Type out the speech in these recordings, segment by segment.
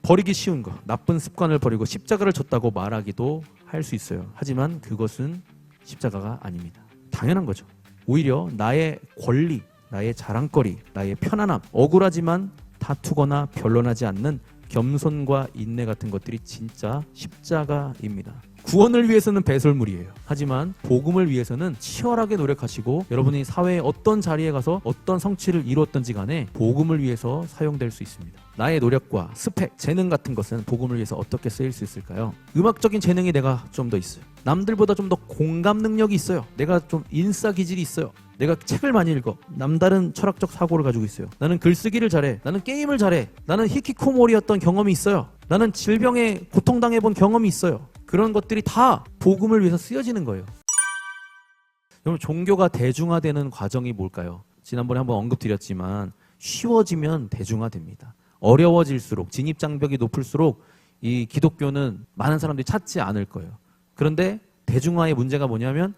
버리기 쉬운 거, 나쁜 습관을 버리고 십자가를 졌다고 말하기도 할 수 있어요. 하지만 그것은 십자가가 아닙니다. 당연한 거죠. 오히려 나의 권리, 나의 자랑거리, 나의 편안함, 억울하지만 다투거나 변론하지 않는 겸손과 인내 같은 것들이 진짜 십자가입니다. 구원을 위해서는 배설물이에요. 하지만 복음을 위해서는 치열하게 노력하시고 여러분이 사회의 어떤 자리에 가서 어떤 성취를 이루었던지 간에 복음을 위해서 사용될 수 있습니다. 나의 노력과 스펙, 재능 같은 것은 복음을 위해서 어떻게 쓰일 수 있을까요? 음악적인 재능이 내가 좀 더 있어요. 남들보다 좀 더 공감 능력이 있어요. 내가 좀 인싸 기질이 있어요. 내가 책을 많이 읽어. 남다른 철학적 사고를 가지고 있어요. 나는 글쓰기를 잘해. 나는 게임을 잘해. 나는 히키코모리였던 경험이 있어요. 나는 질병에 고통당해본 경험이 있어요. 그런 것들이 다 복음을 위해서 쓰여지는 거예요. 여러분, 종교가 대중화되는 과정이 뭘까요? 지난번에 한번 언급드렸지만 쉬워지면 대중화됩니다. 어려워질수록, 진입장벽이 높을수록 이 기독교는 많은 사람들이 찾지 않을 거예요. 그런데 대중화의 문제가 뭐냐면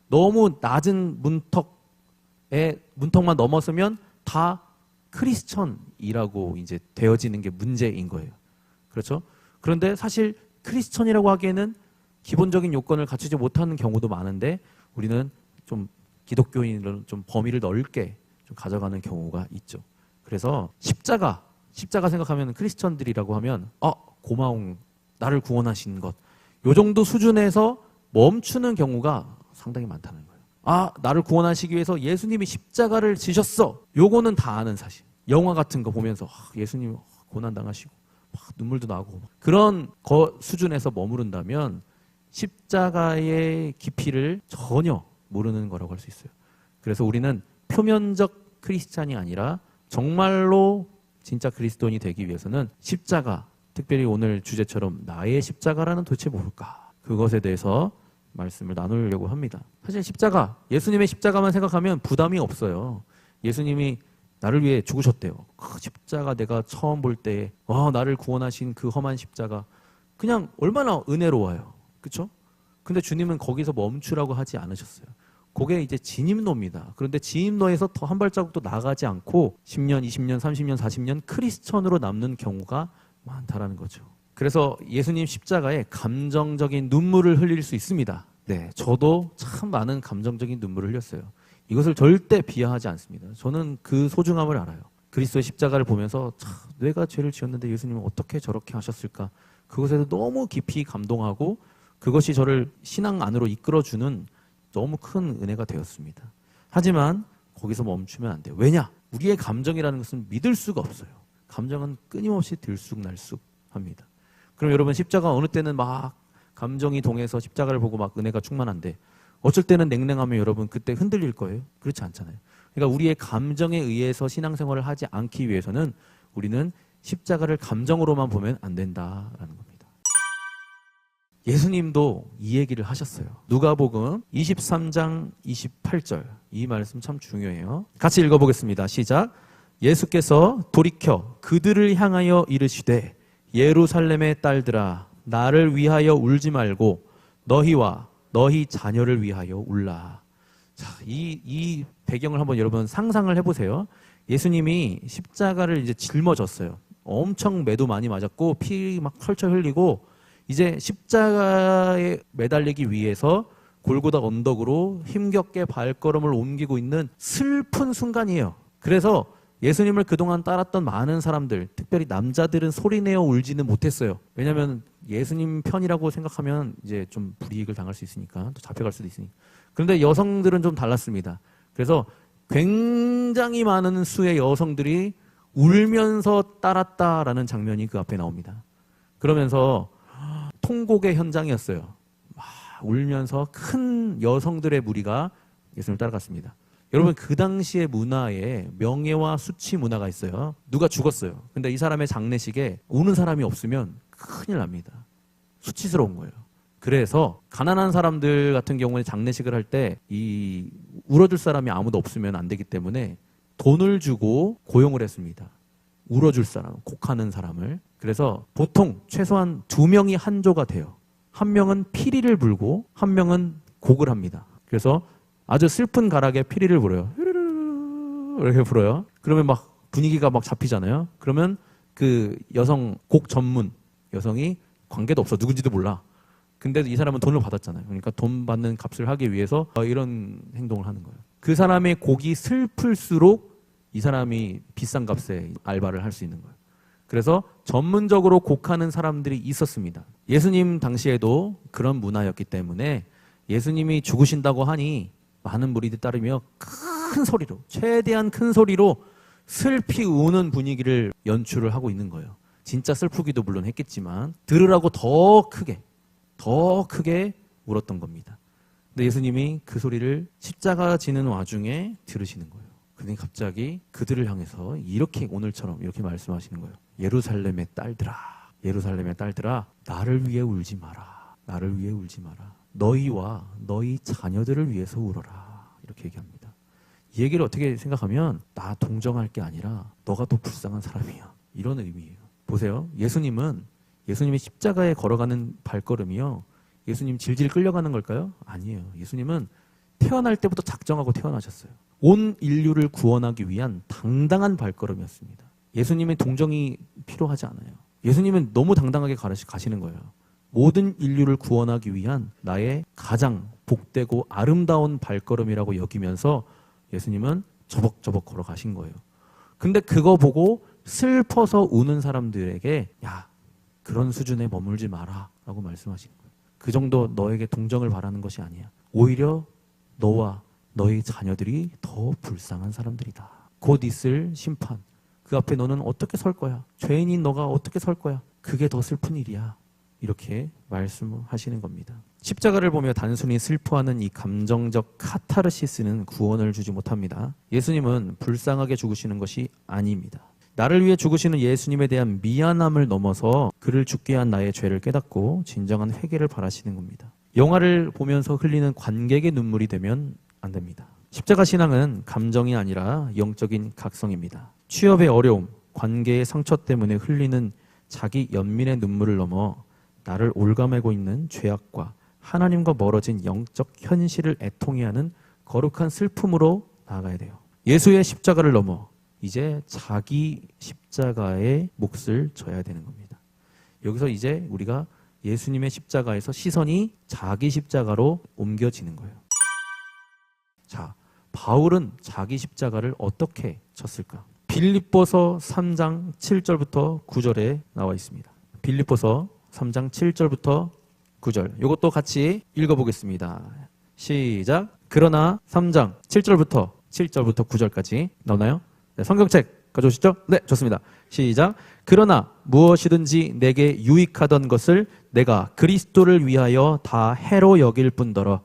너무 낮은 문턱만 넘어서면 다 크리스천이라고 이제 되어지는 게 문제인 거예요. 그렇죠? 그런데 사실 크리스천이라고 하기에는 기본적인 요건을 갖추지 못하는 경우도 많은데 우리는 좀 기독교인으로는 좀 범위를 넓게 좀 가져가는 경우가 있죠. 그래서 십자가 생각하면 크리스천들이라고 하면 고마운 나를 구원하신 것, 요 정도 수준에서 멈추는 경우가 상당히 많다는 거예요. 나를 구원하시기 위해서 예수님이 십자가를 지셨어. 요거는 다 아는 사실. 영화 같은 거 보면서 예수님 고난당하시고 눈물도 나고 그런 수준에서 머무른다면 십자가의 깊이를 전혀 모르는 거라고 할 수 있어요. 그래서 우리는 표면적 크리스찬이 아니라 정말로 진짜 그리스도인이 되기 위해서는 십자가, 특별히 오늘 주제처럼 나의 십자가라는 도대체 뭘까? 그것에 대해서 말씀을 나누려고 합니다. 사실 십자가, 예수님의 십자가만 생각하면 부담이 없어요. 예수님이 나를 위해 죽으셨대요. 그 십자가 내가 처음 볼 때 나를 구원하신 그 험한 십자가 그냥 얼마나 은혜로워요. 그렇죠? 근데 주님은 거기서 멈추라고 하지 않으셨어요. 그게 이제 진입로입니다. 그런데 진입로에서 더 한 발자국 도 나가지 않고 10년, 20년, 30년, 40년 크리스천으로 남는 경우가 많다라는 거죠. 그래서 예수님 십자가에 감정적인 눈물을 흘릴 수 있습니다. 네, 저도 참 많은 감정적인 눈물을 흘렸어요. 이것을 절대 비하하지 않습니다. 저는 그 소중함을 알아요. 그리스도의 십자가를 보면서 내가 죄를 지었는데 예수님은 어떻게 저렇게 하셨을까? 그것에도 너무 깊이 감동하고 그것이 저를 신앙 안으로 이끌어주는 너무 큰 은혜가 되었습니다. 하지만 거기서 멈추면 안 돼요. 왜냐? 우리의 감정이라는 것은 믿을 수가 없어요. 감정은 끊임없이 들쑥날쑥합니다. 그럼 여러분, 십자가 어느 때는 막 감정이 동해서 십자가를 보고 막 은혜가 충만한데 어쩔 때는 냉랭하면 여러분 그때 흔들릴 거예요? 그렇지 않잖아요. 그러니까 우리의 감정에 의해서 신앙생활을 하지 않기 위해서는 우리는 십자가를 감정으로만 보면 안 된다라는 겁니다. 예수님도 이 얘기를 하셨어요. 누가복음 23장 28절. 이 말씀 참 중요해요. 같이 읽어보겠습니다. 시작. 예수께서 돌이켜 그들을 향하여 이르시되 예루살렘의 딸들아 나를 위하여 울지 말고 너희와 너희 자녀를 위하여 울라. 자, 이 배경을 한번 여러분 상상을 해보세요. 예수님이 십자가를 이제 짊어졌어요. 엄청 매도 많이 맞았고 피 막 털철 흘리고 이제 십자가에 매달리기 위해서 골고다 언덕으로 힘겹게 발걸음을 옮기고 있는 슬픈 순간이에요. 그래서 예수님을 그동안 따랐던 많은 사람들, 특별히 남자들은 소리내어 울지는 못했어요. 왜냐하면 예수님 편이라고 생각하면 이제 좀 불이익을 당할 수 있으니까, 또 잡혀갈 수도 있으니까. 그런데 여성들은 좀 달랐습니다. 그래서 굉장히 많은 수의 여성들이 울면서 따랐다라는 장면이 그 앞에 나옵니다. 그러면서 통곡의 현장이었어요. 막 울면서 큰 여성들의 무리가 예수님을 따라갔습니다. 여러분, 그 당시의 문화에 명예와 수치 문화가 있어요. 누가 죽었어요. 근데 이 사람의 장례식에 우는 사람이 없으면 큰일 납니다. 수치스러운 거예요. 그래서 가난한 사람들 같은 경우에 장례식을 할 때 이 울어줄 사람이 아무도 없으면 안 되기 때문에 돈을 주고 고용을 했습니다. 울어줄 사람, 곡하는 사람을. 그래서 보통 최소한 2명이 한 조가 돼요. 한 명은 피리를 불고 한 명은 곡을 합니다. 그래서 아주 슬픈 가락에 피리를 불어요. 이렇게 불어요. 그러면 막 분위기가 막 잡히잖아요. 그러면 그 여성 곡 전문 여성이 관계도 없어. 누군지도 몰라. 근데도 이 사람은 돈을 받았잖아요. 그러니까 돈 받는 값을 하기 위해서 이런 행동을 하는 거예요. 그 사람의 곡이 슬플수록 이 사람이 비싼 값에 알바를 할 수 있는 거예요. 그래서 전문적으로 곡하는 사람들이 있었습니다. 예수님 당시에도 그런 문화였기 때문에 예수님이 죽으신다고 하니 많은 무리들 따르며 큰 소리로, 최대한 큰 소리로 슬피 우는 분위기를 연출을 하고 있는 거예요. 진짜 슬프기도 물론 했겠지만 들으라고 더 크게 울었던 겁니다. 근데 예수님이 그 소리를 십자가 지는 와중에 들으시는 거예요. 그러니 갑자기 그들을 향해서 이렇게 오늘처럼 이렇게 말씀하시는 거예요. 예루살렘의 딸들아, 예루살렘의 딸들아, 나를 위해 울지 마라. 나를 위해 울지 마라. 너희와 너희 자녀들을 위해서 울어라. 이렇게 얘기합니다. 이 얘기를 어떻게 생각하면 나 동정할 게 아니라 너가 더 불쌍한 사람이야. 이런 의미예요. 보세요. 예수님이 십자가에 걸어가는 발걸음이요. 예수님 질질 끌려가는 걸까요? 아니에요. 예수님은 태어날 때부터 작정하고 태어나셨어요. 온 인류를 구원하기 위한 당당한 발걸음이었습니다. 예수님의 동정이 필요하지 않아요. 예수님은 너무 당당하게 가시는 거예요. 모든 인류를 구원하기 위한 나의 가장 복되고 아름다운 발걸음이라고 여기면서 예수님은 저벅저벅 걸어가신 거예요. 근데 그거 보고 슬퍼서 우는 사람들에게 야, 그런 수준에 머물지 마라 라고 말씀하신 거예요. 그 정도 너에게 동정을 바라는 것이 아니야. 오히려 너와 너희 자녀들이 더 불쌍한 사람들이다. 곧 있을 심판. 그 앞에 너는 어떻게 설 거야? 죄인인 너가 어떻게 설 거야? 그게 더 슬픈 일이야. 이렇게 말씀하시는 겁니다. 십자가를 보며 단순히 슬퍼하는 이 감정적 카타르시스는 구원을 주지 못합니다. 예수님은 불쌍하게 죽으시는 것이 아닙니다. 나를 위해 죽으시는 예수님에 대한 미안함을 넘어서 그를 죽게 한 나의 죄를 깨닫고 진정한 회개를 바라시는 겁니다. 영화를 보면서 흘리는 관객의 눈물이 되면 안 됩니다. 십자가 신앙은 감정이 아니라 영적인 각성입니다. 취업의 어려움, 관계의 상처 때문에 흘리는 자기 연민의 눈물을 넘어 나를 올가매고 있는 죄악과 하나님과 멀어진 영적 현실을 애통해야 하는 거룩한 슬픔으로 나아가야 돼요. 예수의 십자가를 넘어 이제 자기 십자가의 몫을 져야 되는 겁니다. 여기서 이제 우리가 예수님의 십자가에서 시선이 자기 십자가로 옮겨지는 거예요. 자, 바울은 자기 십자가를 어떻게 쳤을까? 빌립보서 3장 7절부터 9절에 나와 있습니다. 빌립보서 3장 7절부터 9절. 이것도 같이 읽어보겠습니다. 시작. 그러나 3장 7절부터 9절까지 나오나요? 네, 성경책 가져오시죠? 네, 좋습니다. 시작. 그러나 무엇이든지 내게 유익하던 것을 내가 그리스도를 위하여 다 해로 여길 뿐더러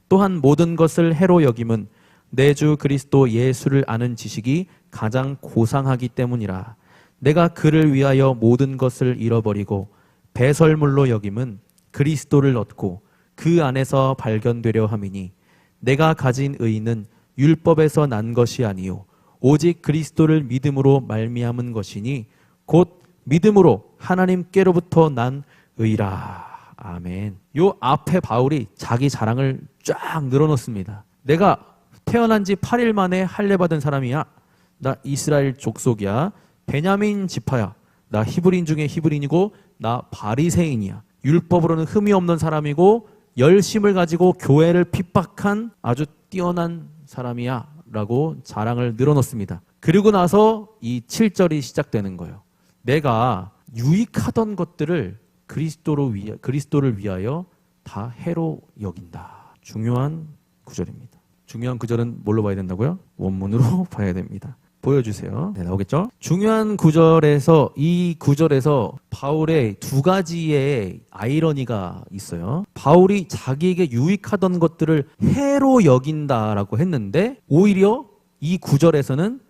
또한 모든 것을 해로 여김은 내 주 그리스도 예수를 아는 지식이 가장 고상하기 때문이라. 내가 그를 위하여 모든 것을 잃어버리고 배설물로 여김은 그리스도를 얻고 그 안에서 발견되려 함이니 내가 가진 의는 율법에서 난 것이 아니요 오직 그리스도를 믿음으로 말미암은 것이니 곧 믿음으로 하나님께로부터 난 의라. 아멘. 요 앞에 바울이 자기 자랑을 쫙 늘어놓습니다. 내가 태어난 지 8일 만에 할례 받은 사람이야. 나 이스라엘 족속이야. 베냐민 지파야. 나 히브리인 중에 히브리인이고 나 바리새인이야. 율법으로는 흠이 없는 사람이고 열심을 가지고 교회를 핍박한 아주 뛰어난 사람이야 라고 자랑을 늘어놓습니다. 그리고 나서 이 7절이 시작되는 거예요. 내가 유익하던 것들을 그리스도를 위하여 다 해로 여긴다. 중요한 구절입니다. 중요한 구절은 뭘로 봐야 된다고요? 원문으로 봐야 됩니다. 보여주세요. 네, 나오겠죠? 중요한 구절에서, 이 구절에서 바울의 두 가지의 아이러니가 있어요. 바울이 자기에게 유익하던 것들을 해로 여긴다라고 했는데 오히려 이 구절에서는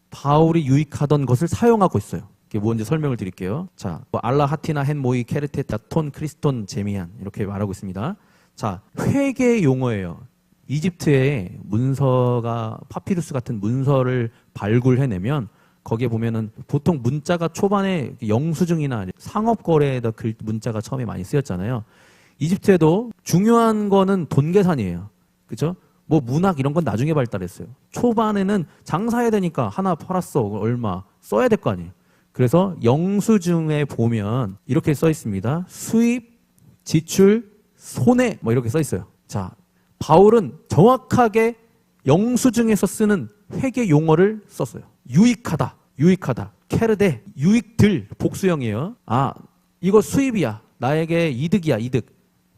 바울이 유익하던 것을 사용하고 있어요. 이게 뭔지 설명을 드릴게요. 자, 알라 하티나 헨 모이 케르테 다톤 크리스톤 제미안 이렇게 말하고 있습니다. 자, 회계 용어예요. 이집트에 문서가 파피루스 같은 문서를 발굴해내면 거기에 보면은 보통 문자가 초반에 영수증이나 상업거래에다 글 문자가 처음에 많이 쓰였잖아요. 이집트에도 중요한 거는 돈 계산이에요. 그죠? 뭐 문학 이런 건 나중에 발달했어요. 초반에는 장사해야 되니까 하나 팔았어 얼마 써야 될 거 아니에요. 그래서 영수증에 보면 이렇게 써 있습니다. 수입, 지출, 손해 뭐 이렇게 써 있어요. 자, 바울은 정확하게 영수증에서 쓰는 회계 용어를 썼어요. 유익하다, 유익하다, 캐르데, 유익들 복수형이에요. 아, 이거 수입이야. 나에게 이득이야, 이득.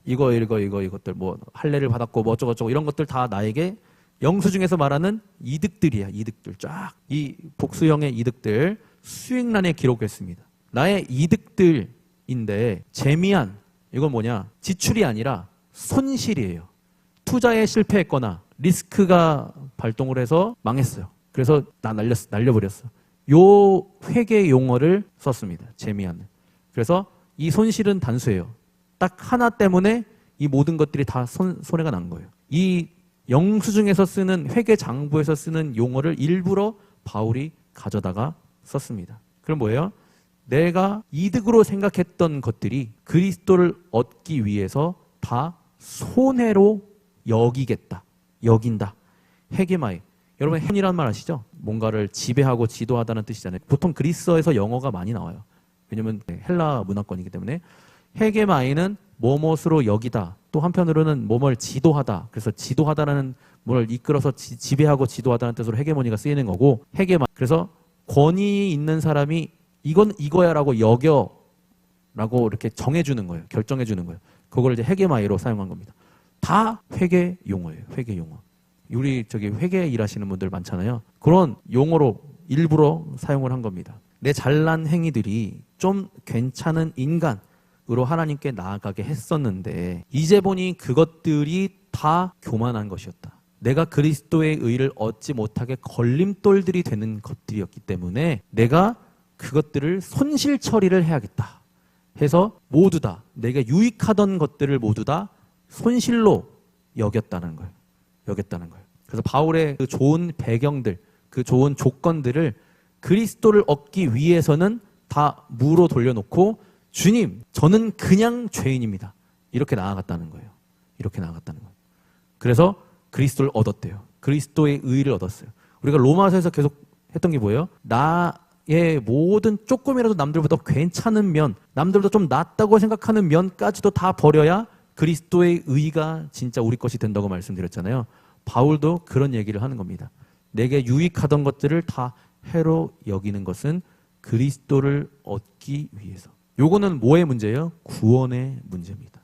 이것들 뭐 할례를 받았고 뭐 어쩌고저쩌고 이런 것들 다 나에게 영수증에서 말하는 이득들이야, 이득들. 쫙 이 복수형의 이득들 수익란에 기록했습니다. 나의 이득들인데 재미한 이건 뭐냐? 지출이 아니라 손실이에요. 투자에 실패했거나 리스크가 발동을 해서 망했어요. 그래서 나 날려버렸어. 요 회계 용어를 썼습니다. 재미한. 그래서 이 손실은 단수예요. 딱 하나 때문에 이 모든 것들이 다 손해가 난 거예요. 이 영수증에서 쓰는 회계 장부에서 쓰는 용어를 일부러 바울이 가져다가 썼습니다. 그럼 뭐예요? 내가 이득으로 생각했던 것들이 그리스도를 얻기 위해서 다 손해로 여기겠다. 여긴다. 헤게마이. 여러분 헨이라는 말 아시죠? 뭔가를 지배하고 지도하다는 뜻이잖아요. 보통 그리스어에서 영어가 많이 나와요. 왜냐면 헬라 문화권이기 때문에. 헤게마이는 뭐뭇으로 여기다. 또 한편으로는 뭐뭘 지도하다. 그래서 지도하다라는 뭘 이끌어서 지배하고 지도하다는 뜻으로 헤게모니가 쓰이는 거고 헤게마. 그래서 권위 있는 사람이 이건 이거야라고 여겨라고 이렇게 정해주는 거예요. 결정해주는 거예요. 그걸 이제 헤게마이로 사용한 겁니다. 다 회계 용어예요. 회계 용어. 우리 회계 일하시는 분들 많잖아요. 그런 용어로 일부러 사용을 한 겁니다. 내 잘난 행위들이 좀 괜찮은 인간으로 하나님께 나아가게 했었는데 이제 보니 그것들이 다 교만한 것이었다. 내가 그리스도의 의를 얻지 못하게 걸림돌들이 되는 것들이었기 때문에 내가 그것들을 손실 처리를 해야겠다 해서 모두 다 내가 유익하던 것들을 모두 다 손실로 여겼다는 거예요. 여겼다는 거예요. 그래서 바울의 그 좋은 배경들, 그 좋은 조건들을 그리스도를 얻기 위해서는 다 무로 돌려놓고 주님, 저는 그냥 죄인입니다. 이렇게 나아갔다는 거예요. 이렇게 나아갔다는 거예요. 그래서 그리스도를 얻었대요. 그리스도의 의를 얻었어요. 우리가 로마서에서 계속 했던 게 뭐예요? 나의 모든 조금이라도 남들보다 괜찮은 면, 남들보다 좀 낫다고 생각하는 면까지도 다 버려야 그리스도의 의가 진짜 우리 것이 된다고 말씀드렸잖아요. 바울도 그런 얘기를 하는 겁니다. 내게 유익하던 것들을 다 해로 여기는 것은 그리스도를 얻기 위해서. 요거는 뭐의 문제예요? 구원의 문제입니다.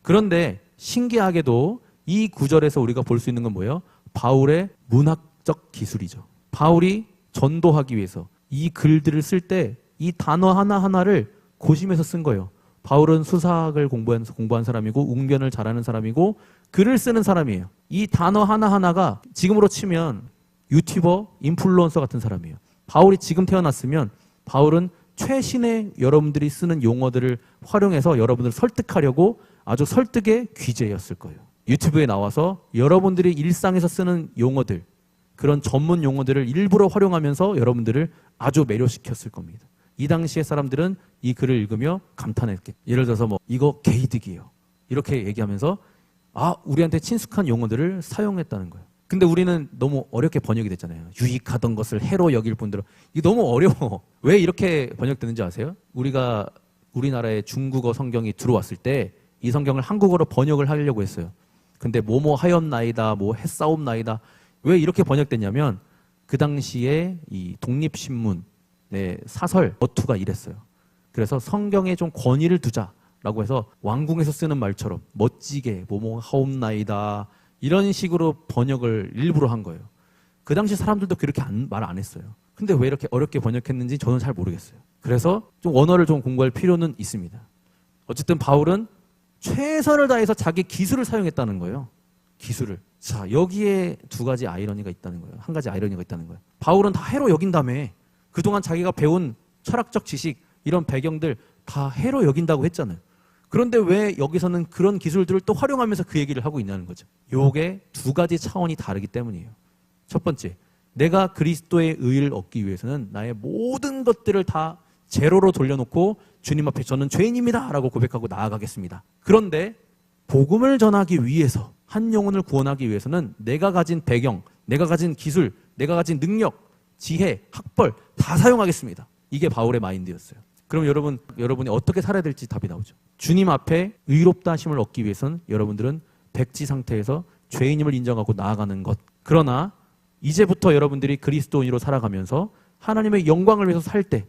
그런데 신기하게도 이 구절에서 우리가 볼 수 있는 건 뭐예요? 바울의 문학적 기술이죠. 바울이 전도하기 위해서 이 글들을 쓸 때 이 단어 하나하나를 고심해서 쓴 거예요. 바울은 수사학을 공부한 사람이고 웅변을 잘하는 사람이고 글을 쓰는 사람이에요. 이 단어 하나하나가 지금으로 치면 유튜버, 인플루언서 같은 사람이에요. 바울이 지금 태어났으면 바울은 최신의 여러분들이 쓰는 용어들을 활용해서 여러분들을 설득하려고 아주 설득의 귀재였을 거예요. 유튜브에 나와서 여러분들이 일상에서 쓰는 용어들, 그런 전문 용어들을 일부러 활용하면서 여러분들을 아주 매료시켰을 겁니다. 이 당시의 사람들은 이 글을 읽으며 감탄했겠죠. 예를 들어서 뭐 이거 개이득이에요. 이렇게 얘기하면서 우리한테 친숙한 용어들을 사용했다는 거예요. 근데 우리는 너무 어렵게 번역이 됐잖아요. 유익하던 것을 해로 여길 뿐더러 이게 너무 어려워. 왜 이렇게 번역되는지 아세요? 우리가 우리나라에 중국어 성경이 들어왔을 때 이 성경을 한국어로 번역을 하려고 했어요. 근데 뭐뭐 하였나이다, 뭐 했사옵나이다. 왜 이렇게 번역됐냐면 그 당시에 이 독립신문의 사설 어투가 이랬어요. 그래서 성경에 좀 권위를 두자라고 해서 왕궁에서 쓰는 말처럼 멋지게 뭐뭐 하옵나이다 이런 식으로 번역을 일부러 한 거예요. 그 당시 사람들도 그렇게 말 안 했어요. 근데 왜 이렇게 어렵게 번역했는지 저는 잘 모르겠어요. 그래서 좀 언어를 좀 공부할 필요는 있습니다. 어쨌든 바울은 최선을 다해서 자기 기술을 사용했다는 거예요. 기술을. 자, 여기에 두 가지 아이러니가 있다는 거예요. 한 가지 아이러니가 있다는 거예요. 바울은 다 해로 여긴다며. 그동안 자기가 배운 철학적 지식, 이런 배경들 다 해로 여긴다고 했잖아요. 그런데 왜 여기서는 그런 기술들을 또 활용하면서 그 얘기를 하고 있냐는 거죠. 요게 두 가지 차원이 다르기 때문이에요. 첫 번째, 내가 그리스도의 의를 얻기 위해서는 나의 모든 것들을 다 제로로 돌려놓고 주님 앞에 저는 죄인입니다 라고 고백하고 나아가겠습니다. 그런데 복음을 전하기 위해서, 한 영혼을 구원하기 위해서는 내가 가진 배경, 내가 가진 기술, 내가 가진 능력, 지혜, 학벌 다 사용하겠습니다. 이게 바울의 마인드였어요. 그럼 여러분이 어떻게 살아야 될지 답이 나오죠. 주님 앞에 의롭다 하심을 얻기 위해서는 여러분들은 백지 상태에서 죄인임을 인정하고 나아가는 것. 그러나 이제부터 여러분들이 그리스도인으로 살아가면서 하나님의 영광을 위해서 살 때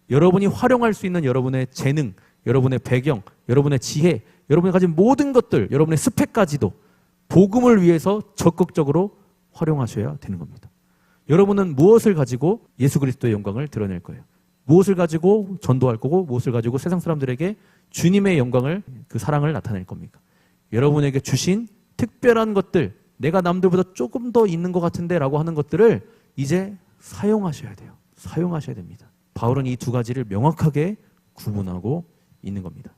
여러분이 활용할 수 있는 여러분의 재능, 여러분의 배경, 여러분의 지혜, 여러분이 가진 모든 것들, 여러분의 스펙까지도 복음을 위해서 적극적으로 활용하셔야 되는 겁니다. 여러분은 무엇을 가지고 예수 그리스도의 영광을 드러낼 거예요? 무엇을 가지고 전도할 거고 무엇을 가지고 세상 사람들에게 주님의 영광을, 그 사랑을 나타낼 겁니까? 여러분에게 주신 특별한 것들, 내가 남들보다 조금 더 있는 것 같은데 라고 하는 것들을 이제 사용하셔야 돼요. 사용하셔야 됩니다. 바울은 이 두 가지를 명확하게 구분하고 있는 겁니다.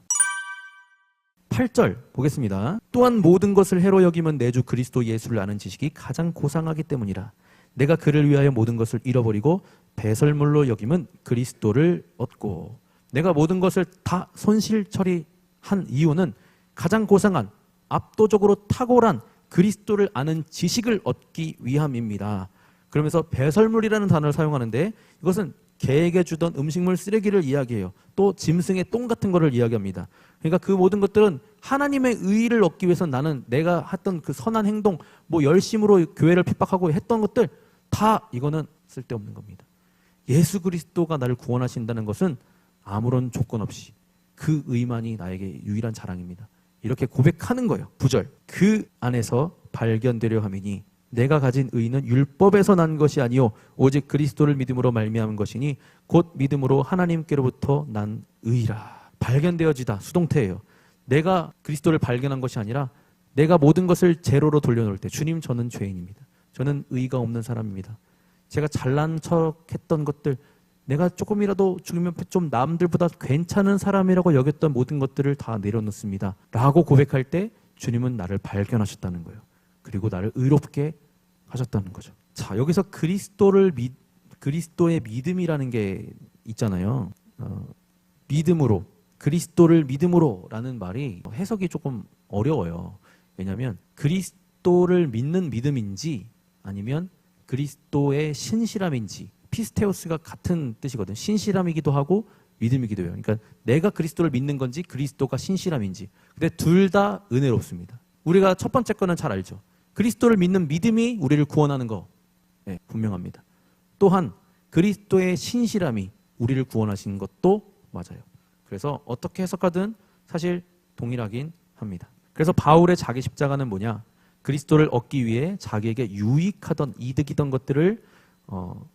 8절 보겠습니다. 또한 모든 것을 해로 여김은 내 주 그리스도 예수를 아는 지식이 가장 고상하기 때문이라. 내가 그를 위하여 모든 것을 잃어버리고 배설물로 여김은 그리스도를 얻고. 내가 모든 것을 다 손실 처리한 이유는 가장 고상한, 압도적으로 탁월한 그리스도를 아는 지식을 얻기 위함입니다. 그러면서 배설물이라는 단어를 사용하는데 이것은 개에게 주던 음식물 쓰레기를 이야기해요. 또 짐승의 똥 같은 거를 이야기합니다. 그러니까 그 모든 것들은 하나님의 의의를 얻기 위해서 나는 내가 했던 그 선한 행동, 뭐 열심으로 교회를 핍박하고 했던 것들 다 이거는 쓸데없는 겁니다. 예수 그리스도가 나를 구원하신다는 것은 아무런 조건 없이 그 의만이 나에게 유일한 자랑입니다. 이렇게 고백하는 거예요. 9절. 그 안에서 발견되려 함이니 내가 가진 의는 율법에서 난 것이 아니요 오직 그리스도를 믿음으로 말미암은 것이니 곧 믿음으로 하나님께로부터 난 의라. 발견되어지다. 수동태예요. 내가 그리스도를 발견한 것이 아니라 내가 모든 것을 제로로 돌려놓을 때 주님 저는 죄인입니다. 저는 의가 없는 사람입니다. 제가 잘난 척했던 것들, 내가 조금이라도 죽으면 좀 남들보다 괜찮은 사람이라고 여겼던 모든 것들을 다 내려놓습니다. 라고 고백할 때 주님은 나를 발견하셨다는 거예요. 그리고 나를 의롭게 하셨다는 거죠. 자, 여기서 그리스도의 믿음이라는 게 있잖아요. 믿음으로, 그리스도를 믿음으로 라는 말이 해석이 조금 어려워요. 왜냐하면 그리스도를 믿는 믿음인지 아니면 그리스도의 신실함인지, 피스테오스가 같은 뜻이거든요. 신실함이기도 하고 믿음이기도 해요. 그러니까 내가 그리스도를 믿는 건지 그리스도가 신실함인지. 근데 둘 다 은혜롭습니다. 우리가 첫 번째 거는 잘 알죠. 그리스도를 믿는 믿음이 우리를 구원하는 거, 네, 분명합니다. 또한 그리스도의 신실함이 우리를 구원하시는 것도 맞아요. 그래서 어떻게 해석하든 사실 동일하긴 합니다. 그래서 바울의 자기 십자가는 뭐냐? 그리스도를 얻기 위해 자기에게 유익하던, 이득이던 것들을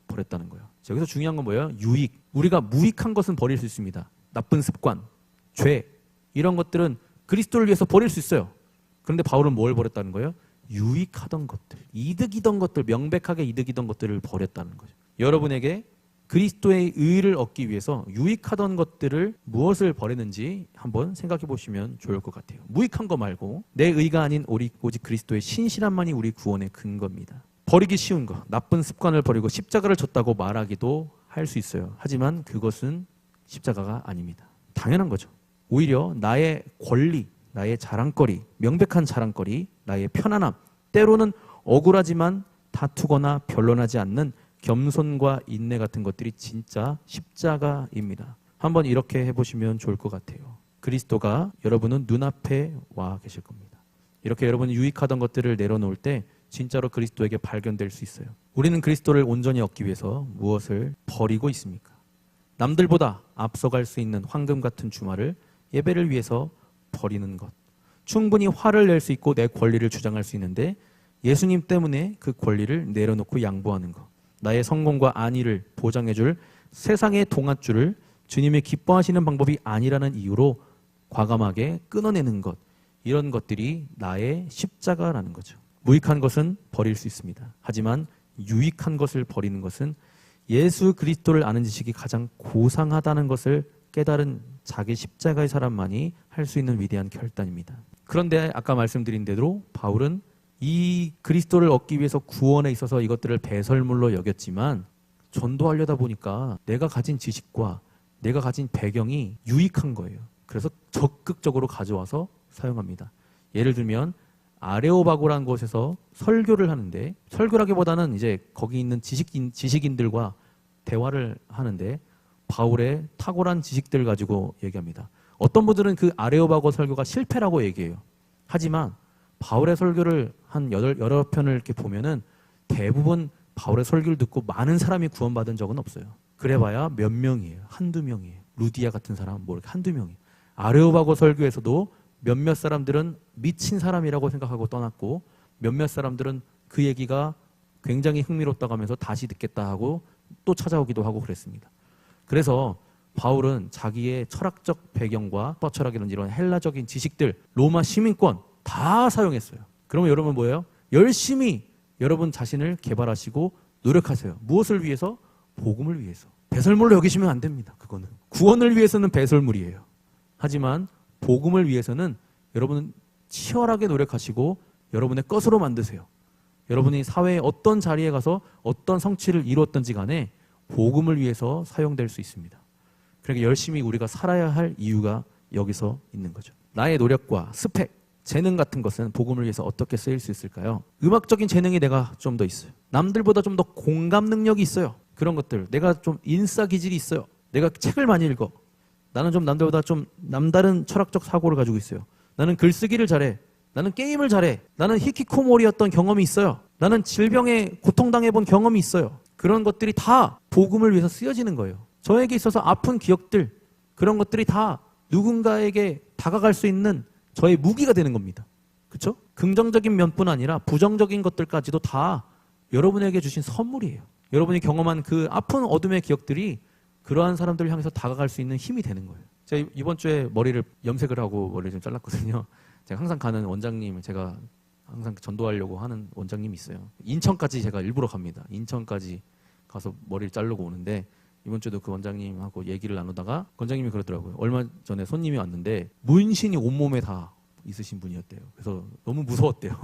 버렸다는 거예요. 여기서 중요한 건 뭐예요? 유익. 우리가 무익한 것은 버릴 수 있습니다. 나쁜 습관, 죄, 이런 것들은 그리스도를 위해서 버릴 수 있어요. 그런데 바울은 뭘 버렸다는 거예요? 유익하던 것들, 이득이던 것들, 명백하게 이득이던 것들을 버렸다는 거죠. 여러분에게 그리스도의 의를 얻기 위해서 유익하던 것들을 무엇을 버리는지 한번 생각해 보시면 좋을 것 같아요. 무익한 거 말고 내 의가 아닌 오직 그리스도의 신실함만이 우리 구원의 근거입니다. 버리기 쉬운 거, 나쁜 습관을 버리고 십자가를 졌다고 말하기도 할 수 있어요. 하지만 그것은 십자가가 아닙니다. 당연한 거죠. 오히려 나의 권리, 나의 자랑거리, 명백한 자랑거리, 나의 편안함, 때로는 억울하지만 다투거나 변론하지 않는 겸손과 인내 같은 것들이 진짜 십자가입니다. 한번 이렇게 해보시면 좋을 것 같아요. 그리스도가 여러분은 눈앞에 와 계실 겁니다. 이렇게 여러분이 유익하던 것들을 내려놓을 때 진짜로 그리스도에게 발견될 수 있어요. 우리는 그리스도를 온전히 얻기 위해서 무엇을 버리고 있습니까? 남들보다 앞서갈 수 있는 황금 같은 주말을 예배를 위해서 버리는 것. 충분히 화를 낼 수 있고 내 권리를 주장할 수 있는데 예수님 때문에 그 권리를 내려놓고 양보하는 것. 나의 성공과 안위를 보장해줄 세상의 동아줄을 주님이 기뻐하시는 방법이 아니라는 이유로 과감하게 끊어내는 것. 이런 것들이 나의 십자가라는 거죠. 무익한 것은 버릴 수 있습니다. 하지만 유익한 것을 버리는 것은 예수 그리스도를 아는 지식이 가장 고상하다는 것을 깨달은 자기 십자가의 사람만이 할 수 있는 위대한 결단입니다. 그런데 아까 말씀드린 대로 바울은 이 그리스도를 얻기 위해서 구원에 있어서 이것들을 배설물로 여겼지만 전도하려다 보니까 내가 가진 지식과 내가 가진 배경이 유익한 거예요. 그래서 적극적으로 가져와서 사용합니다. 예를 들면 아레오바고라는 곳에서 설교를 하는데, 설교라기보다는 이제 거기 있는 지식인들과 대화를 하는데 바울의 탁월한 지식들 가지고 얘기합니다. 어떤 분들은 그 아레오바고 설교가 실패라고 얘기해요. 하지만 바울의 설교를 한 여러 편을 이렇게 보면은 대부분 바울의 설교를 듣고 많은 사람이 구원받은 적은 없어요. 그래봐야 몇 명이에요. 한두 명이에요. 루디아 같은 사람 뭐 이렇게 한두 명이에요. 아레오바고 설교에서도 몇몇 사람들은 미친 사람이라고 생각하고 떠났고 몇몇 사람들은 그 얘기가 굉장히 흥미롭다고 하면서 다시 듣겠다 하고 또 찾아오기도 하고 그랬습니다. 그래서 바울은 자기의 철학적 배경과 철학이라든지 이런 헬라적인 지식들, 로마 시민권 다 사용했어요. 그러면 여러분 뭐예요? 열심히 여러분 자신을 개발하시고 노력하세요. 무엇을 위해서? 복음을 위해서. 배설물로 여기시면 안 됩니다. 그거는. 구원을 위해서는 배설물이에요. 하지만 복음을 위해서는 여러분은 치열하게 노력하시고 여러분의 것으로 만드세요. 여러분이 사회의 어떤 자리에 가서 어떤 성취를 이루었던지 간에 복음을 위해서 사용될 수 있습니다. 그러니까 열심히 우리가 살아야 할 이유가 여기서 있는 거죠. 나의 노력과 스펙, 재능 같은 것은 복음을 위해서 어떻게 쓰일 수 있을까요? 음악적인 재능이 내가 좀 더 있어요. 남들보다 좀 더 공감 능력이 있어요. 그런 것들. 내가 좀 인싸 기질이 있어요. 내가 책을 많이 읽어. 나는 좀 남들보다 좀 남다른 철학적 사고를 가지고 있어요. 나는 글쓰기를 잘해. 나는 게임을 잘해. 나는 히키코모리였던 경험이 있어요. 나는 질병에 고통당해본 경험이 있어요. 그런 것들이 다 복음을 위해서 쓰여지는 거예요. 저에게 있어서 아픈 기억들, 그런 것들이 다 누군가에게 다가갈 수 있는 저의 무기가 되는 겁니다. 그렇죠? 긍정적인 면뿐 아니라 부정적인 것들까지도 다 여러분에게 주신 선물이에요. 여러분이 경험한 그 아픈 어둠의 기억들이 그러한 사람들을 향해서 다가갈 수 있는 힘이 되는 거예요. 제가 이번 주에 머리를 염색을 하고 머리를 좀 잘랐거든요. 제가 항상 가는 원장님, 제가 항상 전도하려고 하는 원장님이 있어요. 인천까지 제가 일부러 갑니다. 인천까지 가서 머리를 자르고 오는데 이번 주에도 그 원장님하고 얘기를 나누다가 원장님이 그러더라고요. 얼마 전에 손님이 왔는데 문신이 온몸에 다 있으신 분이었대요. 그래서 너무 무서웠대요.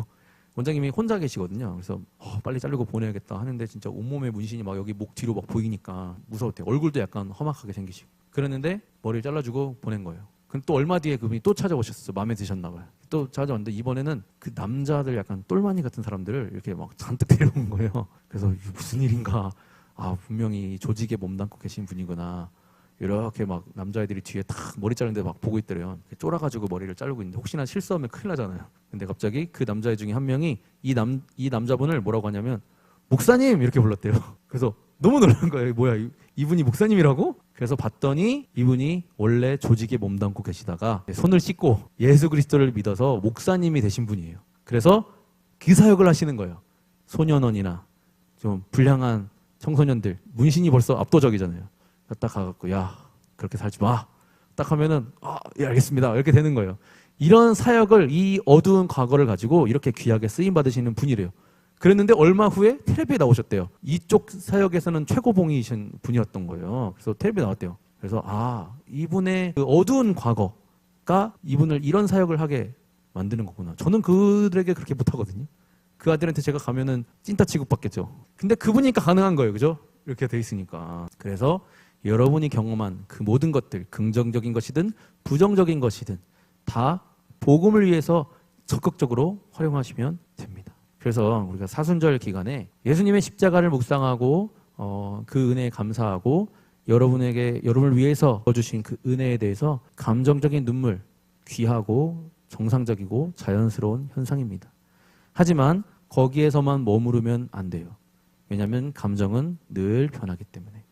원장님이 혼자 계시거든요. 그래서 빨리 자르고 보내야겠다 하는데 진짜 온몸에 문신이 막 여기 목 뒤로 막 보이니까 무서웠대요. 얼굴도 약간 험악하게 생기시고. 그랬는데 머리를 잘라주고 보낸 거예요. 근데 또 얼마 뒤에 그분이 또 찾아오셨어요. 마음에 드셨나 봐요. 또 찾아왔는데 이번에는 그 남자들 약간 똘마니 같은 사람들을 이렇게 막 잔뜩 데려온 거예요. 그래서 이게 무슨 일인가. 아, 분명히 조직에 몸담고 계신 분이구나. 이렇게 막 남자애들이 뒤에 탁 머리 자르는데 막 보고 있더래요. 쫄아가지고 머리를 자르고 있는데 혹시나 실수하면 큰일 나잖아요. 근데 갑자기 그 남자애 중에 한 명이 이 남자분을 뭐라고 하냐면 목사님 이렇게 불렀대요. 그래서 너무 놀란 거예요. 뭐야, 이분이 목사님이라고? 그래서 봤더니 이분이 원래 조직에 몸담고 계시다가 손을 씻고 예수 그리스도를 믿어서 목사님이 되신 분이에요. 그래서 그 사역을 하시는 거예요. 소년원이나 좀 불량한 청소년들, 문신이 벌써 압도적이잖아요. 딱 가갖고 야 그렇게 살지 마. 딱 하면은 예 알겠습니다. 이렇게 되는 거예요. 이런 사역을 이 어두운 과거를 가지고 이렇게 귀하게 쓰임 받으시는 분이래요. 그랬는데 얼마 후에 텔레비에 나오셨대요. 이쪽 사역에서는 최고봉이신 분이었던 거예요. 그래서 텔레비에 나왔대요. 그래서 이분의 그 어두운 과거가 이분을 이런 사역을 하게 만드는 거구나. 저는 그들에게 그렇게 못하거든요. 그 아들한테 제가 가면은 찐따 취급받겠죠. 근데 그분이니까 가능한 거예요. 그죠? 이렇게 돼 있으니까. 그래서 여러분이 경험한 그 모든 것들, 긍정적인 것이든 부정적인 것이든 다 복음을 위해서 적극적으로 활용하시면 됩니다. 그래서 우리가 사순절 기간에 예수님의 십자가를 묵상하고 그 은혜에 감사하고 여러분을 위해서 주신 그 은혜에 대해서 감정적인 눈물, 귀하고 정상적이고 자연스러운 현상입니다. 하지만 거기에서만 머무르면 안 돼요. 왜냐하면 감정은 늘 변하기 때문에.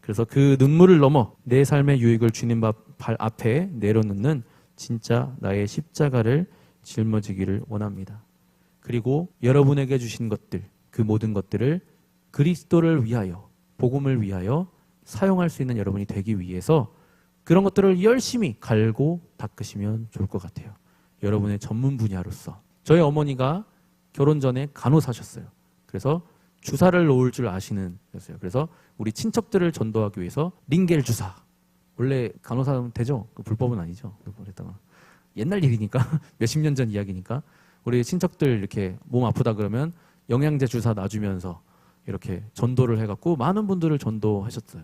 그래서 그 눈물을 넘어 내 삶의 유익을 주님 발 앞에 내려놓는 진짜 나의 십자가를 짊어지기를 원합니다. 그리고 여러분에게 주신 것들, 그 모든 것들을 그리스도를 위하여, 복음을 위하여 사용할 수 있는 여러분이 되기 위해서 그런 것들을 열심히 갈고 닦으시면 좋을 것 같아요. 여러분의 전문 분야로서. 저희 어머니가 결혼 전에 간호사셨어요. 그래서 주사를 놓을 줄 아시는 거였어요. 그래서 우리 친척들을 전도하기 위해서 링겔 주사. 원래 간호사 되죠? 그 불법은 아니죠. 그랬다가 옛날 일이니까 몇십 년 전 이야기니까 우리 친척들 이렇게 몸 아프다 그러면 영양제 주사 놔주면서 이렇게 전도를 해갖고 많은 분들을 전도하셨어요.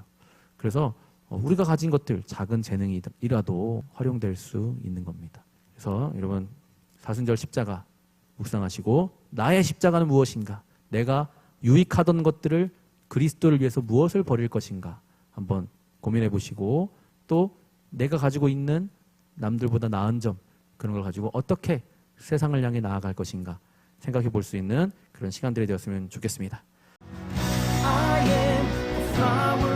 그래서 우리가 가진 것들 작은 재능이라도 활용될 수 있는 겁니다. 그래서 여러분 사순절 십자가 묵상하시고 나의 십자가는 무엇인가? 내가 유익하던 것들을 그리스도를 위해서 무엇을 버릴 것인가? 한번 고민해 보시고 또 내가 가지고 있는 남들보다 나은 점 그런 걸 가지고 어떻게 세상을 향해 나아갈 것인가 생각해 볼 수 있는 그런 시간들이 되었으면 좋겠습니다. I am a flower.